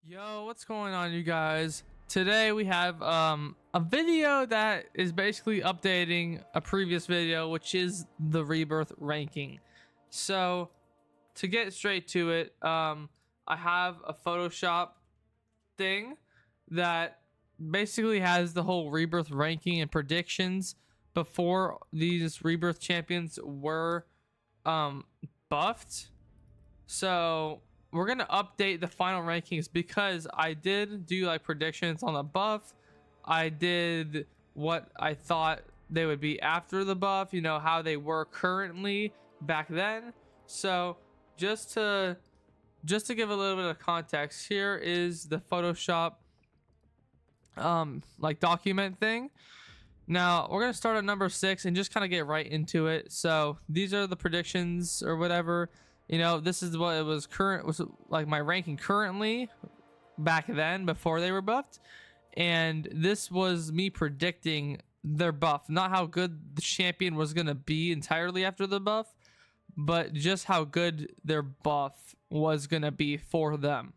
Yo, what's going on, you guys? Today we have a video that is basically updating a previous video, which is the Rebirth ranking. So to get straight to it, I have a Photoshop thing that basically has the whole Rebirth ranking and predictions before these Rebirth champions were buffed. So we're gonna update the final rankings because I did do like predictions on the buff. I did what I thought they would be after the buff, you know, how they were currently back then. So just to give a little bit of context, here is the Photoshop like document thing. Now we're gonna start at number 6 and just kind of get right into it. So these are the predictions or whatever. You know, this is what it was was like my ranking currently back then before they were buffed. And this was me predicting their buff, not how good the champion was going to be entirely after the buff, but just how good their buff was going to be for them.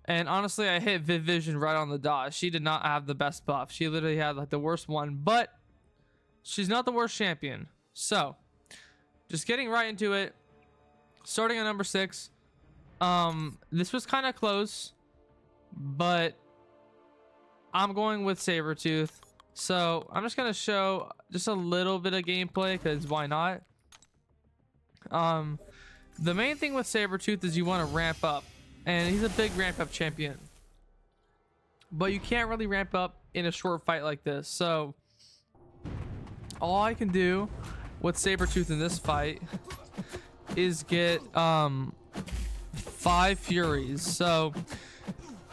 And honestly, I hit Vision right on the dot. She did not have the best buff. She literally had like the worst one, but she's not the worst champion. So just getting right into it. Starting at number 6, this was kind of close, but I'm going with Sabretooth. So I'm just gonna show just a little bit of gameplay because why not? The main thing with Sabretooth is you want to ramp up, and he's a big ramp up champion, but you can't really ramp up in a short fight like this. So all I can do with Sabretooth in this fight is get 5 Furies. So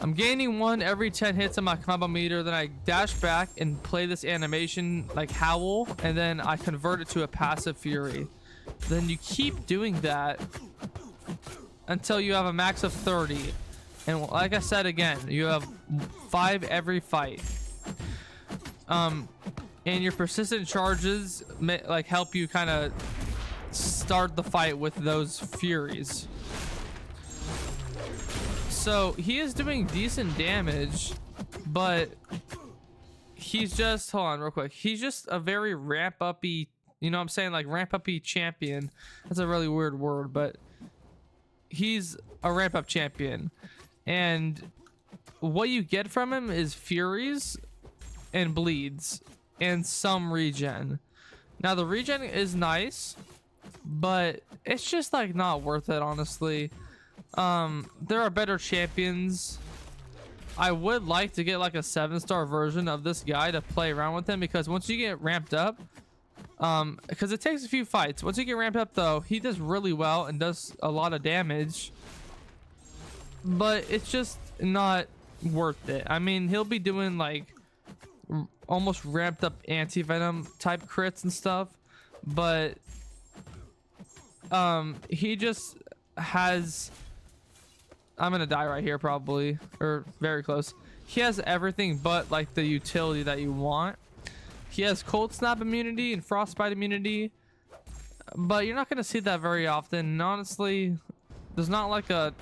I'm gaining 1 every 10 hits on my combo meter, then I dash back and play this animation like Howl, and then I convert it to a passive Fury. Then you keep doing that until you have a max of 30, and like I said again, you have 5 every fight. And your persistent charges like help you kind of start the fight with those Furies. So he is doing decent damage, but he's just, hold on real quick, he's just a very ramp uppy, you know what I'm saying, like ramp uppy champion. That's a really weird word, but he's a ramp up champion, and what you get from him is Furies and bleeds and some regen. Now the regen is nice, but it's just like not worth it, honestly. There are better champions. I would like to get like a 7-star version of this guy to play around with him, because once you get ramped up, because it takes a few fights, once you get ramped up though, he does really well and does a lot of damage, but it's just not worth it. I mean, he'll be doing like almost ramped up anti-venom type crits and stuff, but he just has, I'm gonna die right here probably, or very close. He has everything but like the utility that you want. He has cold snap immunity and frostbite immunity, but you're not gonna see that very often. And honestly, there's not like a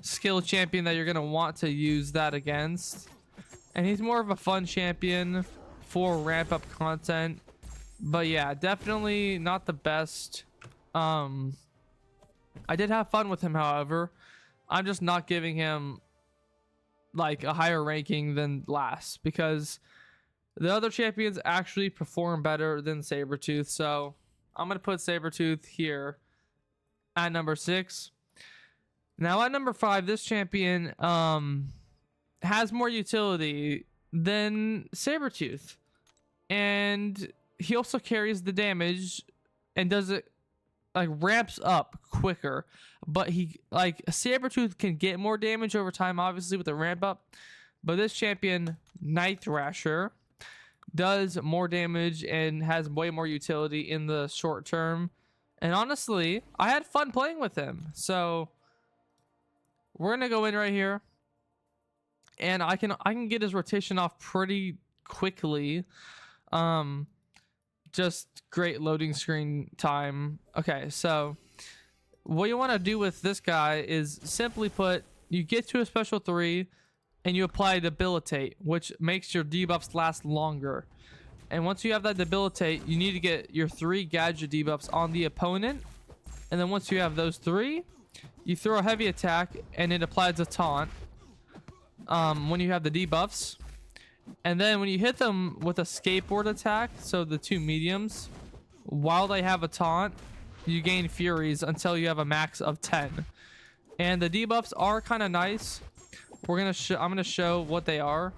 skill champion that you're gonna want to use that against, and he's more of a fun champion for ramp up content. But yeah, definitely not the best. I did have fun with him, however. I'm just not giving him like a higher ranking than last, because the other champions actually perform better than Sabretooth. So I'm gonna put Sabretooth here at number 6. Now at number 5, this champion has more utility than Sabretooth, and he also carries the damage and does it like ramps up quicker. But he, like, Sabretooth can get more damage over time, obviously, with the ramp up, but this champion, Night Thrasher, does more damage and has way more utility in the short term. And honestly, I had fun playing with him. So we're gonna go in right here, and I can get his rotation off pretty quickly. Just great loading screen time. Okay, so what you want to do with this guy is simply put you get to a special 3 and you apply debilitate, which makes your debuffs last longer. And once you have that debilitate, you need to get your 3 gadget debuffs on the opponent. And then once you have those 3, you throw a heavy attack and it applies a taunt when you have the debuffs. And then when you hit them with a skateboard attack, so the 2 mediums, while they have a taunt, you gain furies until you have a max of 10. And the debuffs are kind of nice. I'm gonna show what they are.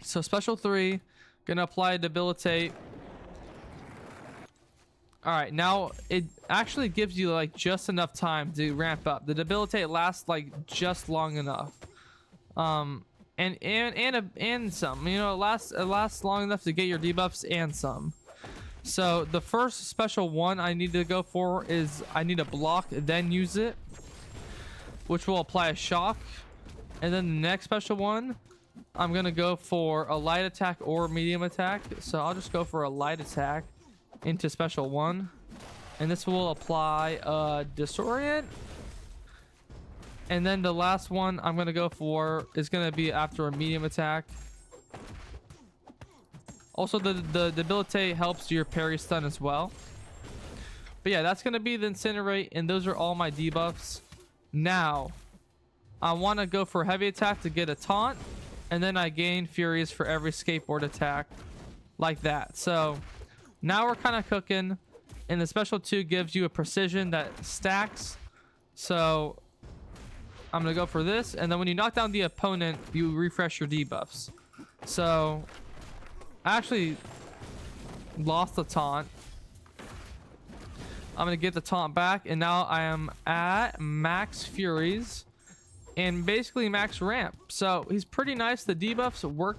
So special 3, gonna apply debilitate. All right, now it actually gives you like just enough time to ramp up. The debilitate lasts like just long enough. And some, you know, it lasts long enough to get your debuffs and some. So the first special one I need to go for is I need to block, then use it, which will apply a shock. And then the next special one, I'm gonna go for a light attack or medium attack. So I'll just go for a light attack into special 1, and this will apply disorient. And then the last one I'm gonna go for is gonna be after a medium attack. Also, the debilitate helps your parry stun as well. But yeah, that's gonna be the incinerate, and those are all my debuffs. Now I want to go for heavy attack to get a taunt, and then I gain furies for every skateboard attack, like that. So now we're kind of cooking, and the special 2 gives you a precision that stacks. So I'm gonna go for this, and then when you knock down the opponent, you refresh your debuffs. So I actually lost the taunt. I'm gonna get the taunt back, and now I am at max furies and basically max ramp. So he's pretty nice. The debuffs work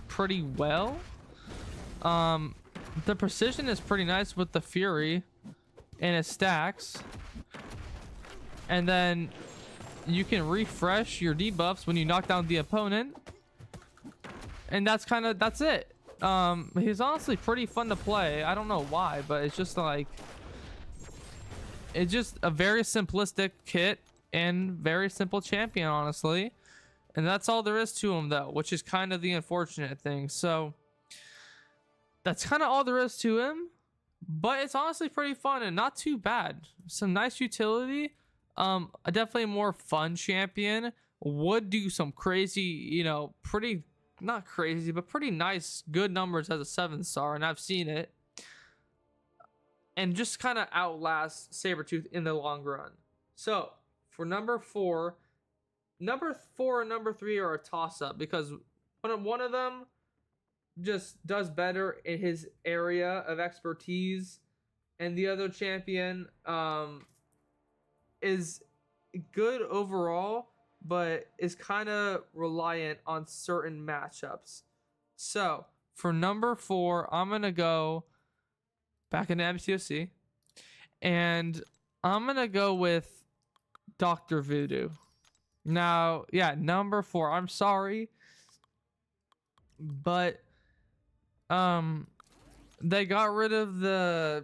pretty well. The precision is pretty nice with the fury, and it stacks. And then you can refresh your debuffs when you knock down the opponent, and that's it. He's honestly pretty fun to play. I don't know why, but it's just like, it's just a very simplistic kit and very simple champion, honestly. And that's all there is to him, though, which is kind of the unfortunate thing. So that's kind of all there is to him, but it's honestly pretty fun and not too bad. Some nice utility. Definitely a more fun champion. Would do some crazy, you know, pretty, not crazy, but pretty nice, good numbers as a 7-star, and I've seen it. And just kind of outlast Sabretooth in the long run. So for number 4 and number 3 are a toss-up, because one of them just does better in his area of expertise, and the other champion is good overall, but is kind of reliant on certain matchups. So for number 4, I'm gonna go back into MCOC, and I'm gonna go with Dr. Voodoo. Now, yeah, number 4. I'm sorry, but they got rid of the,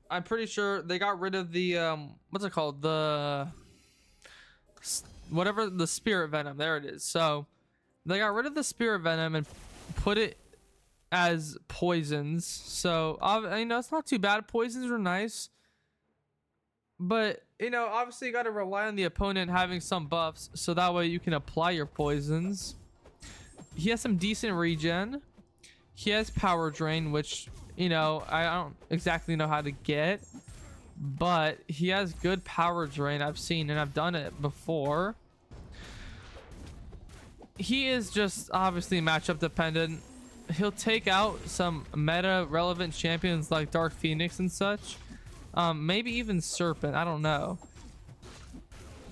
I'm pretty sure they got rid of the what's it called, the whatever, the spirit venom. There it is. So they got rid of the spirit venom and put it as poisons. So you know, it's not too bad. Poisons are nice, but you know, obviously you got to rely on the opponent having some buffs, so that way you can apply your poisons. He has some decent regen. He has power drain, which, you know, I don't exactly know how to get, but he has good power drain. I've seen, and I've done it before. He is just obviously matchup dependent. He'll take out some meta relevant champions like Dark Phoenix and such. Maybe even Serpent, I don't know.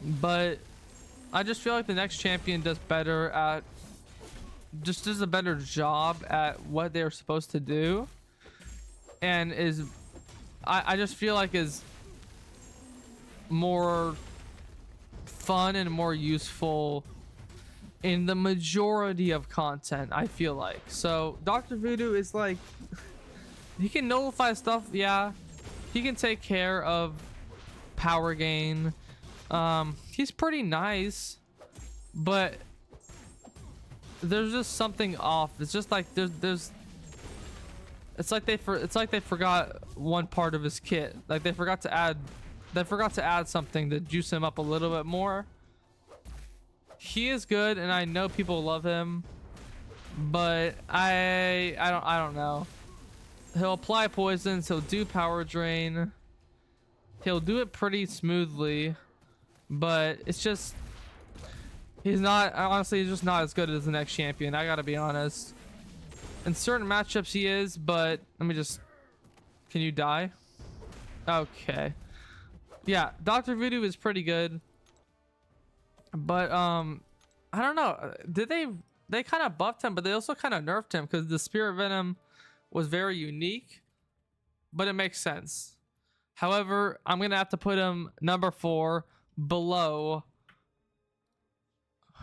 But I just feel like the next champion does better at, just does a better job at what they're supposed to do, and is, I just feel like is more fun and more useful in the majority of content, I feel like. So Dr. Voodoo is like, he can nullify stuff, yeah. He can take care of power gain. He's pretty nice, but there's just something off. It's just like there's it's like they forgot one part of his kit. Like they forgot to add something to juice him up a little bit more. He is good, and I know people love him, but I don't know. He'll apply poisons, he'll do power drain, he'll do it pretty smoothly, but it's just he's just not as good as the next champion. I gotta be honest. In certain matchups he is, but let me just, can you die? Okay. Yeah, Dr. Voodoo is pretty good. But I don't know. Did they kind of buffed him, but they also kind of nerfed him because the Spirit Venom was very unique, but it makes sense. However, I'm gonna have to put him number 4 below.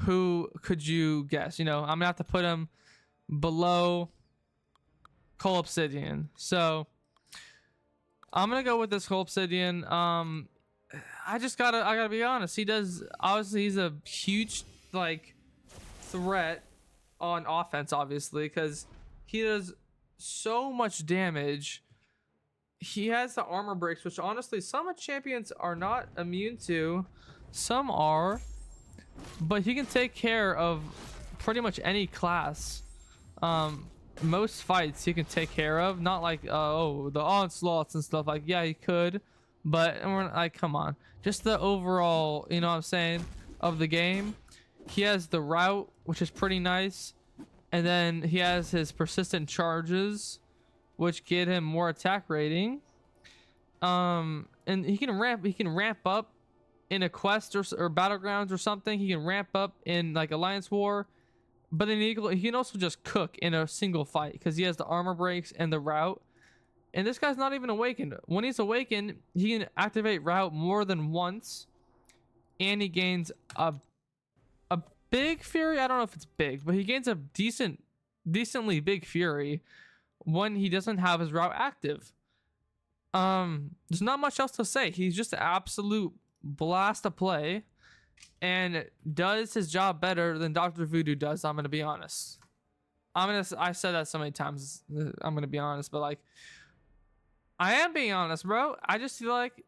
Who could you guess? You know, I'm gonna have to put him below Cole Obsidian. So I'm gonna go with this Cole Obsidian. I gotta be honest. He does, obviously he's a huge like threat on offense, obviously, because he does so much damage. He has the armor breaks, which honestly some champions are not immune to. Some are, but he can take care of pretty much any class. Most fights he can take care of, not like oh, the onslaughts and stuff. Like, yeah, he could, but we're like, come on, just the overall, you know what I'm saying, of the game. He has the route, which is pretty nice, and then he has his persistent charges, which get him more attack rating. And he can ramp up in a quest or battlegrounds or something. He can ramp up in like Alliance War, but then he can also just cook in a single fight because he has the armor breaks and the route. And this guy's not even awakened. When he's awakened, he can activate route more than once, and he gains a big fury. I don't know if it's big, but he gains a decently big fury when he doesn't have his route active. There's not much else to say. He's just an absolute blast to play and does his job better than Dr. Voodoo does. I'm gonna be honest. I said that so many times. I'm gonna be honest, but like, I am being honest, bro. I just feel like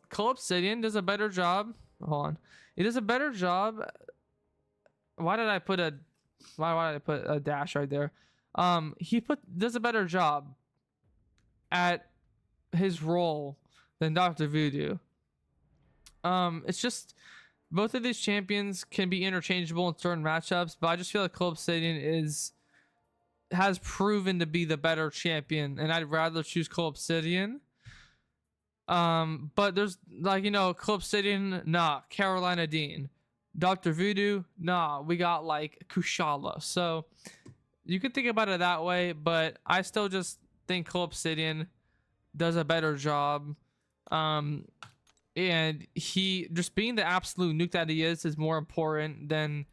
Cole Obsidian does a better job. Hold on, he does a better job. Why did I put a dash right there? He does a better job at his role than Dr. Voodoo. It's just both of these champions can be interchangeable in certain matchups, but I just feel like Cole Obsidian has proven to be the better champion, and I'd rather choose Cole Obsidian. But there's like, you know, Cole Obsidian, nah, Carolina Dean. Dr. Voodoo, nah, we got like Kushala. So you could think about it that way, but I still just think Cole Obsidian does a better job. And he just being the absolute nuke that he is more important than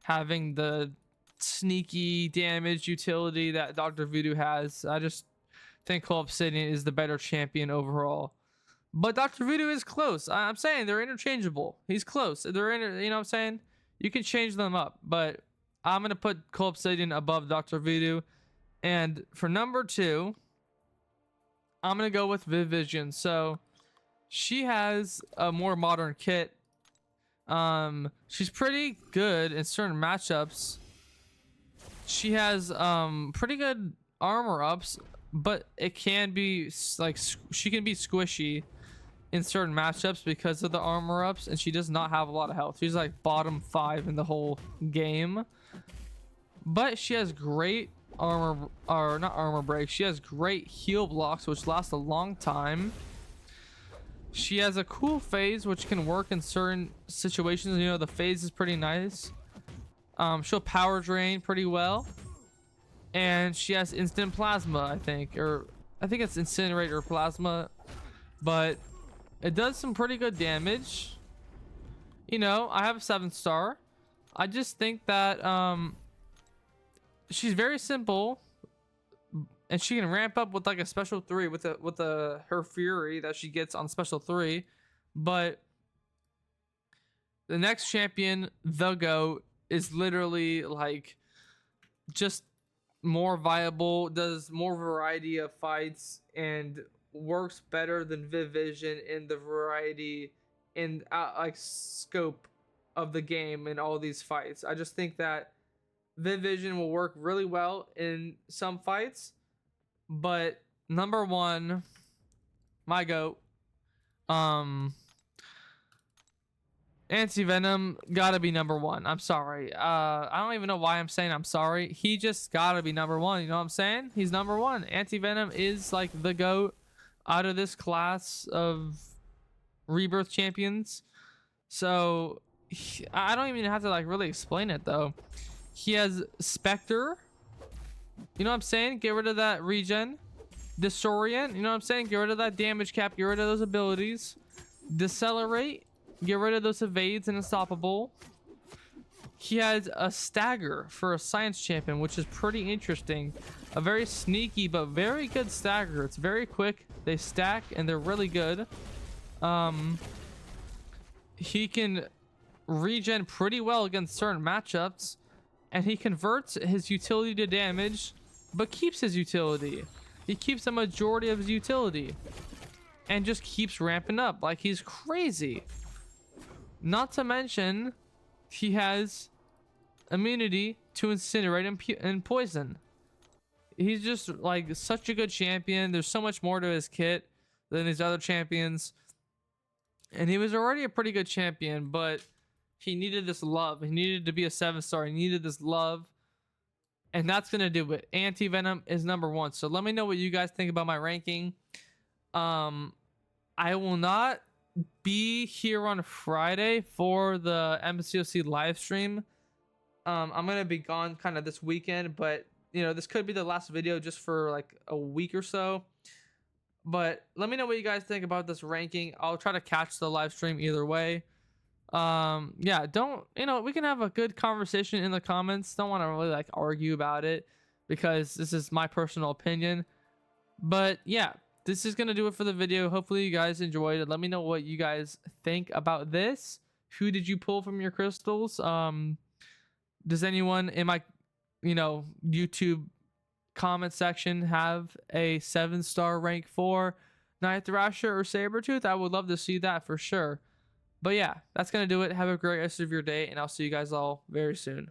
having the sneaky damage utility that Dr. Voodoo has. I just think Cole Obsidian is the better champion overall. But Dr. Voodoo is close. I'm saying they're interchangeable. He's close. You know what I'm saying? You can change them up, but I'm going to put Cole Obsidian above Dr. Voodoo. And for number 2, I'm going to go with Viv Vision. So she has a more modern kit. She's pretty good in certain matchups. She has pretty good armor ups, but it can be like she can be squishy in certain matchups because of the armor ups, and she does not have a lot of health. She's like bottom 5 in the whole game, but she has great armor, or not armor breaks. She has great heal blocks, which last a long time. She has a cool phase, which can work in certain situations. You know, the phase is pretty nice. She'll power drain pretty well, and she has instant plasma, I think it's incinerate or plasma, but it does some pretty good damage. You know, I have a 7-star. I just think that she's very simple, and she can ramp up with like a special 3 with her fury that she gets on special 3, but the next champion, the GOAT, is literally like just more viable, does more variety of fights, and works better than Vision in the variety in like scope of the game in all these fights. I just think that Vision will work really well in some fights, but number one, my GOAT, Anti-Venom gotta be number one. I'm sorry. I don't even know why I'm saying I'm sorry. He just gotta be number one. You know what I'm saying? He's number one. Anti-Venom is like the GOAT out of this class of Rebirth champions. So I don't even have to like really explain it though. He has Spectre. You know what I'm saying? Get rid of that regen. Disorient. You know what I'm saying? Get rid of that damage cap. Get rid of those abilities. Decelerate. Get rid of those evades and unstoppable. He has a stagger for a science champion, which is pretty interesting. A very sneaky but very good stagger. It's very quick. They stack and they're really good. He can regen pretty well against certain matchups, and he converts his utility to damage, but keeps his utility. He keeps the majority of his utility and just keeps ramping up like he's crazy. Not to mention, he has immunity to incinerate and poison. He's just like such a good champion. There's so much more to his kit than these other champions. And he was already a pretty good champion, but he needed this love. He needed to be a 7-star. He needed this love. And that's going to do it. Anti-Venom is number one. So let me know what you guys think about my ranking. I will not be here on Friday for the MCOC live stream. I'm gonna be gone kind of this weekend, but you know, this could be the last video just for like a week or so. But let me know what you guys think about this ranking. I'll try to catch the live stream either way. Yeah, don't, you know, we can have a good conversation in the comments. Don't want to really like argue about it because this is my personal opinion. But yeah, this is gonna do it for the video. Hopefully you guys enjoyed it. Let me know what you guys think about this. Who did you pull from your crystals? Does anyone in my, you know, YouTube comment section have a 7-star rank for Night Thrasher or Sabretooth? I would love to see that for sure. But yeah, that's gonna do it. Have a great rest of your day, and I'll see you guys all very soon.